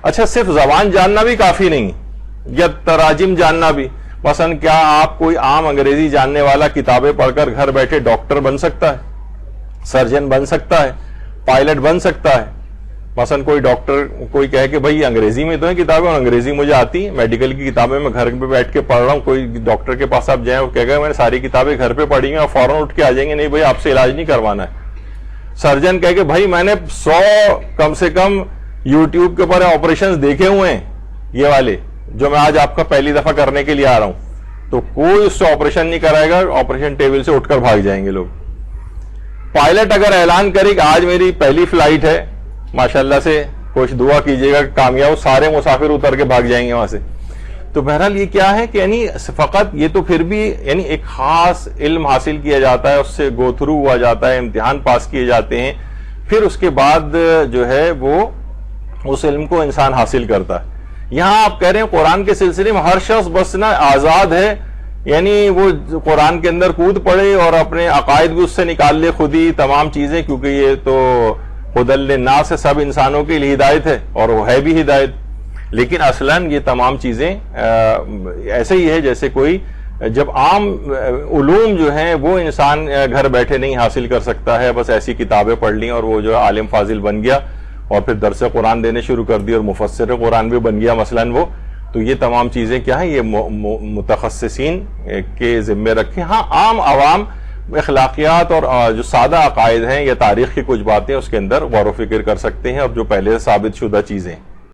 اچھا صرف زبان جاننا بھی کافی نہیں یا تراجم جاننا بھی. مثلا کیا آپ کوئی عام انگریزی جاننے والا کتابیں پڑھ کر گھر بیٹھے ڈاکٹر بن سکتا ہے, سرجن بن سکتا ہے, پائلٹ بن سکتا ہے؟ مثلا کوئی ڈاکٹر کوئی کہے کہ بھائی انگریزی میں تو ہیں کتابیں اور انگریزی مجھے آتی, میڈیکل کی کتابیں میں گھر پہ بیٹھ کے پڑھ رہا ہوں. کوئی ڈاکٹر کے پاس آپ جائیں وہ کہے گا میں نے ساری کتابیں گھر پہ پڑھی ہیں, اور فوراً اٹھ کے آ جائیں گے نہیں بھائی آپ سے علاج نہیں کروانا ہے. سرجن کہے کہ بھائی میں نے 100 کم سے کم یوٹیوب کے اوپر آپریشن دیکھے ہوئے ہیں یہ والے جو میں آج آپ کا پہلی دفعہ کرنے کے لیے آ رہا ہوں, تو کوئی اس سے آپریشن نہیں کرائے گا, آپریشن ٹیبل سے اٹھ کر بھاگ جائیں گے لوگ. پائلٹ اگر اعلان کرے کہ آج میری پہلی فلائٹ ہے, ماشاءاللہ سے کچھ دعا کیجئے گا کامیاب, سارے مسافر اتر کے بھاگ جائیں گے وہاں سے. تو بہرحال یہ کیا ہے کہ یعنی فقط یہ تو پھر بھی یعنی ایک خاص علم حاصل کیا جاتا ہے, اس سے گو تھرو ہوا جاتا ہے, امتحان پاس کیے جاتے ہیں, پھر اس کے بعد جو ہے وہ اس علم کو انسان حاصل کرتا ہے. یہاں آپ کہہ رہے ہیں قرآن کے سلسلے میں ہر شخص بس نا آزاد ہے, یعنی وہ قرآن کے اندر کود پڑے اور اپنے عقائد بھی اس سے نکال لے خود ہی تمام چیزیں, کیونکہ یہ تو ہدی للناس سے سب انسانوں کے لیے ہدایت ہے اور وہ ہے بھی ہدایت. لیکن اصلاً یہ تمام چیزیں ایسے ہی ہے جیسے کوئی جب عام علوم جو ہیں وہ انسان گھر بیٹھے نہیں حاصل کر سکتا ہے, بس ایسی کتابیں پڑھ لیں اور وہ جو عالم فاضل بن گیا اور پھر درس قرآن دینے شروع کر دی اور مفسر قرآن بھی بن گیا مثلاً وہ, تو یہ تمام چیزیں کیا ہیں, یہ متخصصین کے ذمے رکھیں. ہاں عام عوام اخلاقیات اور جو سادہ عقائد ہیں یا تاریخ کی کچھ باتیں اس کے اندر غور و فکر کر سکتے ہیں اور جو پہلے سے ثابت شدہ چیزیں